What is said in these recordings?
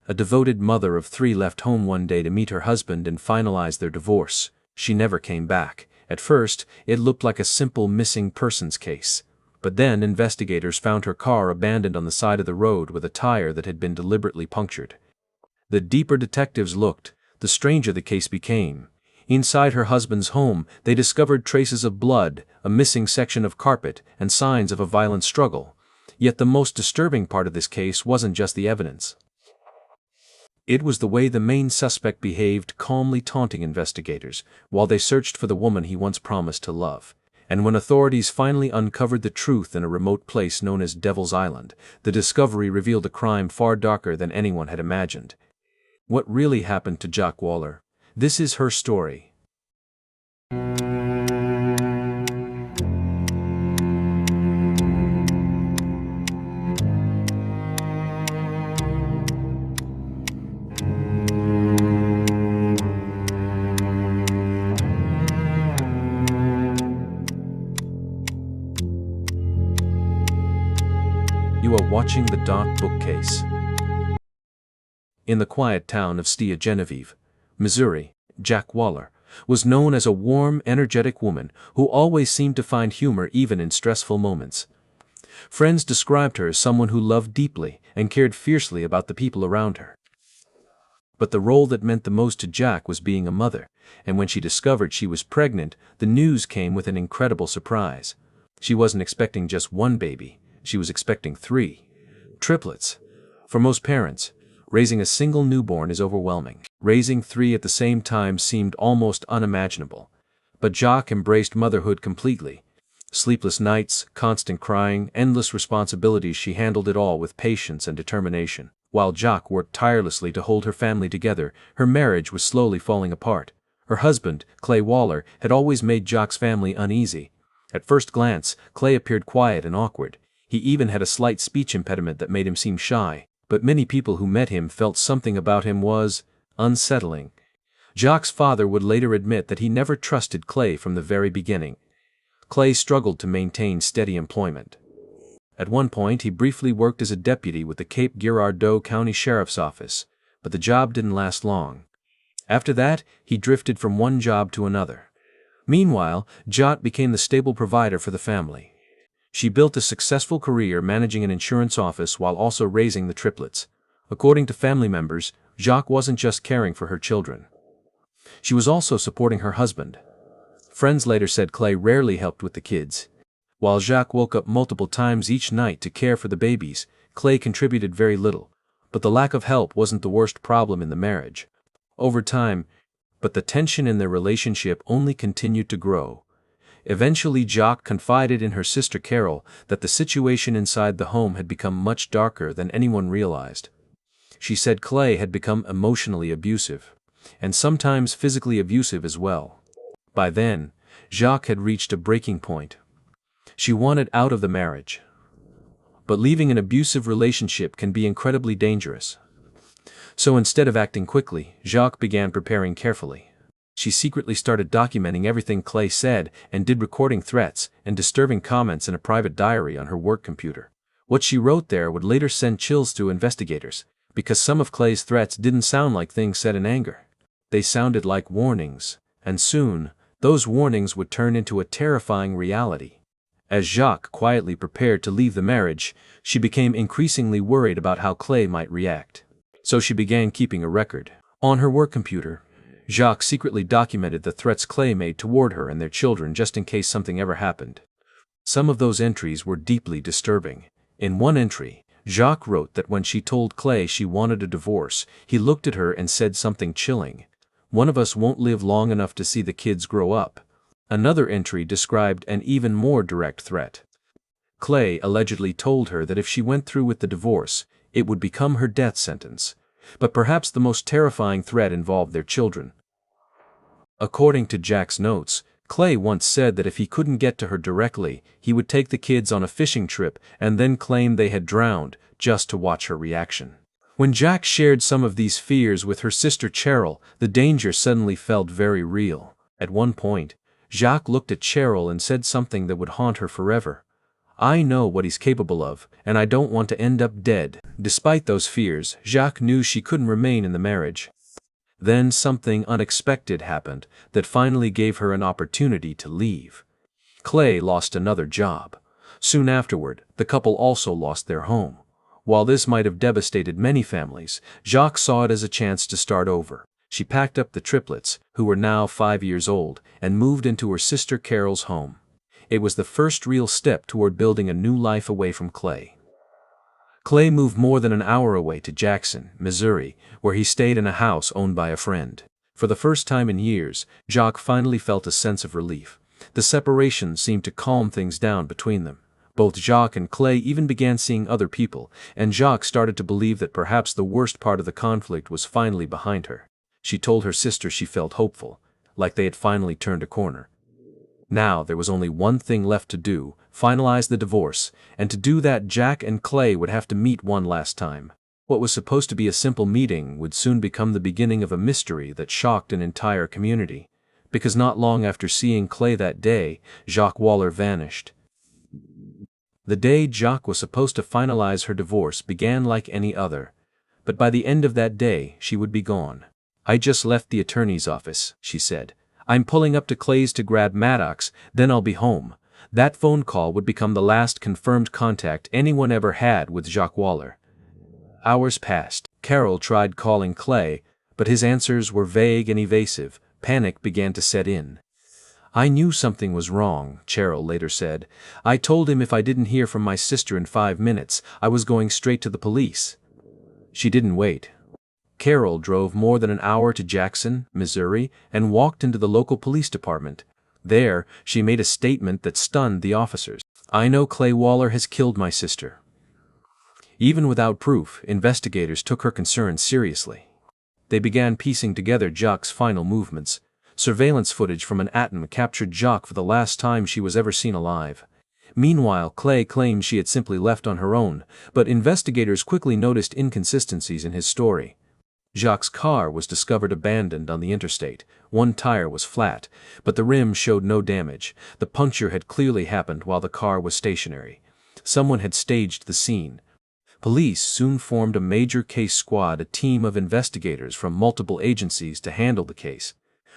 A devoted mother of 3 left home one day to meet her husband and finalize their divorce. She never came back. At first, it looked like a simple missing persons case. But then investigators found her car abandoned on the side of the road with a tire that had been deliberately punctured. The deeper detectives looked, the stranger the case became. Inside her husband's home, they discovered traces of blood, a missing section of carpet, and signs of a violent struggle. Yet the most disturbing part of this case wasn't just the evidence. It was the way the main suspect behaved, calmly taunting investigators, while they searched for the woman he once promised to love. And when authorities finally uncovered the truth in a remote place known as Devil's Island, the discovery revealed a crime far darker than anyone had imagined. What really happened to Jack Waller? This is her story. You are watching the Dark Bookcase. In the quiet town of Stia Genevieve, Missouri, Jack Waller was known as a warm, energetic woman who always seemed to find humor even in stressful moments. Friends described her as someone who loved deeply and cared fiercely about the people around her. But the role that meant the most to Jack was being a mother, and when she discovered she was pregnant, the news came with an incredible surprise. She wasn't expecting just one baby, she was expecting 3. Triplets. For most parents, raising a single newborn is overwhelming. Raising 3 at the same time seemed almost unimaginable. But Jack embraced motherhood completely. Sleepless nights, constant crying, endless responsibilities, she handled it all with patience and determination. While Jack worked tirelessly to hold her family together, her marriage was slowly falling apart. Her husband, Clay Waller, had always made Jack's family uneasy. At first glance, Clay appeared quiet and awkward. He even had a slight speech impediment that made him seem shy. But many people who met him felt something about him was unsettling. Jack's father would later admit that he never trusted Clay from the very beginning. Clay struggled to maintain steady employment. At one point, he briefly worked as a deputy with the Cape Girardeau County Sheriff's Office, but the job didn't last long. After that, he drifted from one job to another. Meanwhile, Jot became the stable provider for the family. She built a successful career managing an insurance office while also raising the triplets. According to family members, Jacques wasn't just caring for her children. She was also supporting her husband. Friends later said Clay rarely helped with the kids. While Jacques woke up multiple times each night to care for the babies, Clay contributed very little. But the lack of help wasn't the worst problem in the marriage. Over time, but the tension in their relationship only continued to grow. Eventually, Jacques confided in her sister Carol that the situation inside the home had become much darker than anyone realized. She said Clay had become emotionally abusive, and sometimes physically abusive as well. By then, Jacques had reached a breaking point. She wanted out of the marriage. But leaving an abusive relationship can be incredibly dangerous. So instead of acting quickly, Jacques began preparing carefully. She secretly started documenting everything Clay said and did recording threats and disturbing comments in a private diary on her work computer. What she wrote there would later send chills through investigators, because some of Clay's threats didn't sound like things said in anger. They sounded like warnings, and soon, those warnings would turn into a terrifying reality. As Jacques quietly prepared to leave the marriage, she became increasingly worried about how Clay might react. So she began keeping a record. On her work computer, Jacques secretly documented the threats Clay made toward her and their children just in case something ever happened. Some of those entries were deeply disturbing. In one entry, Jacques wrote that when she told Clay she wanted a divorce, he looked at her and said something chilling. "One of us won't live long enough to see the kids grow up." Another entry described an even more direct threat. Clay allegedly told her that if she went through with the divorce, it would become her death sentence. But perhaps the most terrifying threat involved their children. According to Jack's notes, Clay once said that if he couldn't get to her directly, he would take the kids on a fishing trip and then claim they had drowned, just to watch her reaction. When Jack shared some of these fears with her sister Cheryl, the danger suddenly felt very real. At one point, Jacques looked at Cheryl and said something that would haunt her forever. I know what he's capable of, and I don't want to end up dead." Despite those fears, Jacques knew she couldn't remain in the marriage. Then something unexpected happened that finally gave her an opportunity to leave. Clay lost another job. Soon afterward, the couple also lost their home. While this might have devastated many families, Jacques saw it as a chance to start over. She packed up the triplets, who were now 5 years old, and moved into her sister Carol's home. It was the first real step toward building a new life away from Clay. Clay moved more than an hour away to Jackson, Missouri, where he stayed in a house owned by a friend. For the first time in years, Jacques finally felt a sense of relief. The separation seemed to calm things down between them. Both Jacques and Clay even began seeing other people, and Jacques started to believe that perhaps the worst part of the conflict was finally behind her. She told her sister she felt hopeful, like they had finally turned a corner. Now there was only one thing left to do: finalize the divorce, and to do that Jack and Clay would have to meet one last time. What was supposed to be a simple meeting would soon become the beginning of a mystery that shocked an entire community. Because not long after seeing Clay that day, Jacques Waller vanished. The day Jacques was supposed to finalize her divorce began like any other, but by the end of that day she would be gone. "I just left the attorney's office," she said. "I'm pulling up to Clay's to grab Maddox, then I'll be home." That phone call would become the last confirmed contact anyone ever had with Jacques Waller. Hours passed. Carol tried calling Clay, but his answers were vague and evasive. Panic began to set in. "I knew something was wrong," Cheryl later said. "I told him if I didn't hear from my sister in 5 minutes, I was going straight to the police." She didn't wait. Carol drove more than an hour to Jackson, Missouri, and walked into the local police department. There, she made a statement that stunned the officers. "I know Clay Waller has killed my sister." Even without proof, investigators took her concerns seriously. They began piecing together Jacques' final movements. Surveillance footage from an atom captured Jacques for the last time she was ever seen alive. Meanwhile, Clay claimed she had simply left on her own, but investigators quickly noticed inconsistencies in his story. Jacques' car was discovered abandoned on the interstate. One tire was flat, but the rim showed no damage. The puncture had clearly happened while the car was stationary. Someone had staged the scene. Police soon formed a major case squad, a team of investigators from multiple agencies to handle the case.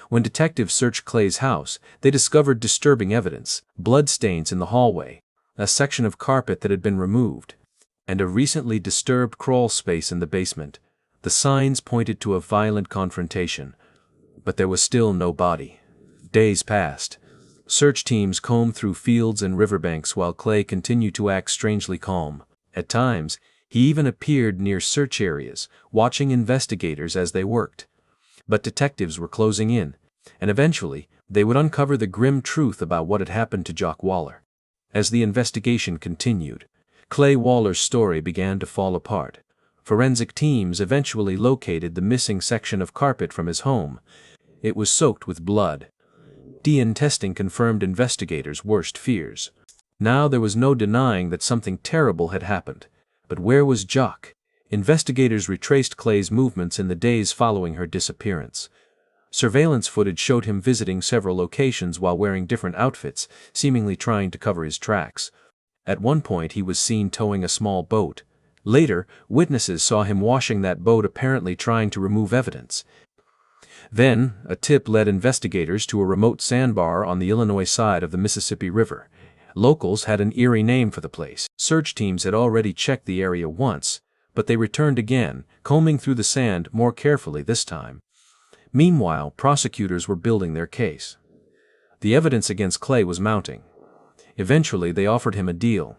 When detectives searched Clay's house, they discovered disturbing evidence: bloodstains in the hallway, a section of carpet that had been removed, and a recently disturbed crawl space in the basement. The signs pointed to a violent confrontation, but there was still no body. Days passed. Search teams combed through fields and riverbanks while Clay continued to act strangely calm. At times, he even appeared near search areas, watching investigators as they worked. But detectives were closing in, and eventually, they would uncover the grim truth about what had happened to Jacques Waller. As the investigation continued, Clay Waller's story began to fall apart. Forensic teams eventually located the missing section of carpet from his home. It was soaked with blood. DNA testing confirmed investigators' worst fears. Now there was no denying that something terrible had happened. But where was Jacques? Investigators retraced Clay's movements in the days following her disappearance. Surveillance footage showed him visiting several locations while wearing different outfits, seemingly trying to cover his tracks. At one point he was seen towing a small boat. Later, witnesses saw him washing that boat, apparently trying to remove evidence. Then, a tip led investigators to a remote sandbar on the Illinois side of the Mississippi River. Locals had an eerie name for the place. Search teams had already checked the area once, but they returned again, combing through the sand more carefully this time. Meanwhile, prosecutors were building their case. The evidence against Clay was mounting. Eventually, they offered him a deal.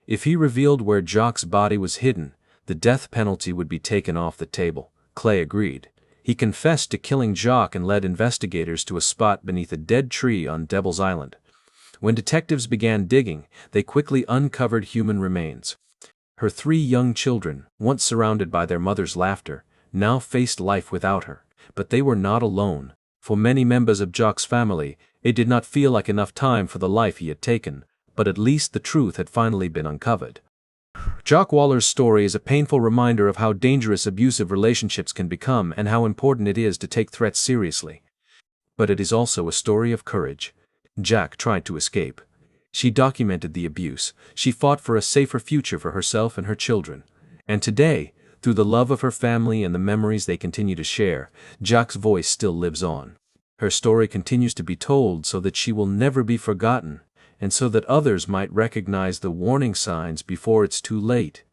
If he revealed where Jacques' body was hidden, the death penalty would be taken off the table. Clay agreed. He confessed to killing Jacques and led investigators to a spot beneath a dead tree on Devil's Island. When detectives began digging, they quickly uncovered human remains. Her 3 young children, once surrounded by their mother's laughter, now faced life without her. But they were not alone. For many members of Jacques' family, it did not feel like enough time for the life he had taken, but at least the truth had finally been uncovered. Jacques Waller's story is a painful reminder of how dangerous abusive relationships can become and how important it is to take threats seriously. But it is also a story of courage. Jack tried to escape. She documented the abuse, she fought for a safer future for herself and her children. And today, through the love of her family and the memories they continue to share, Jack's voice still lives on. Her story continues to be told so that she will never be forgotten, and so that others might recognize the warning signs before it's too late.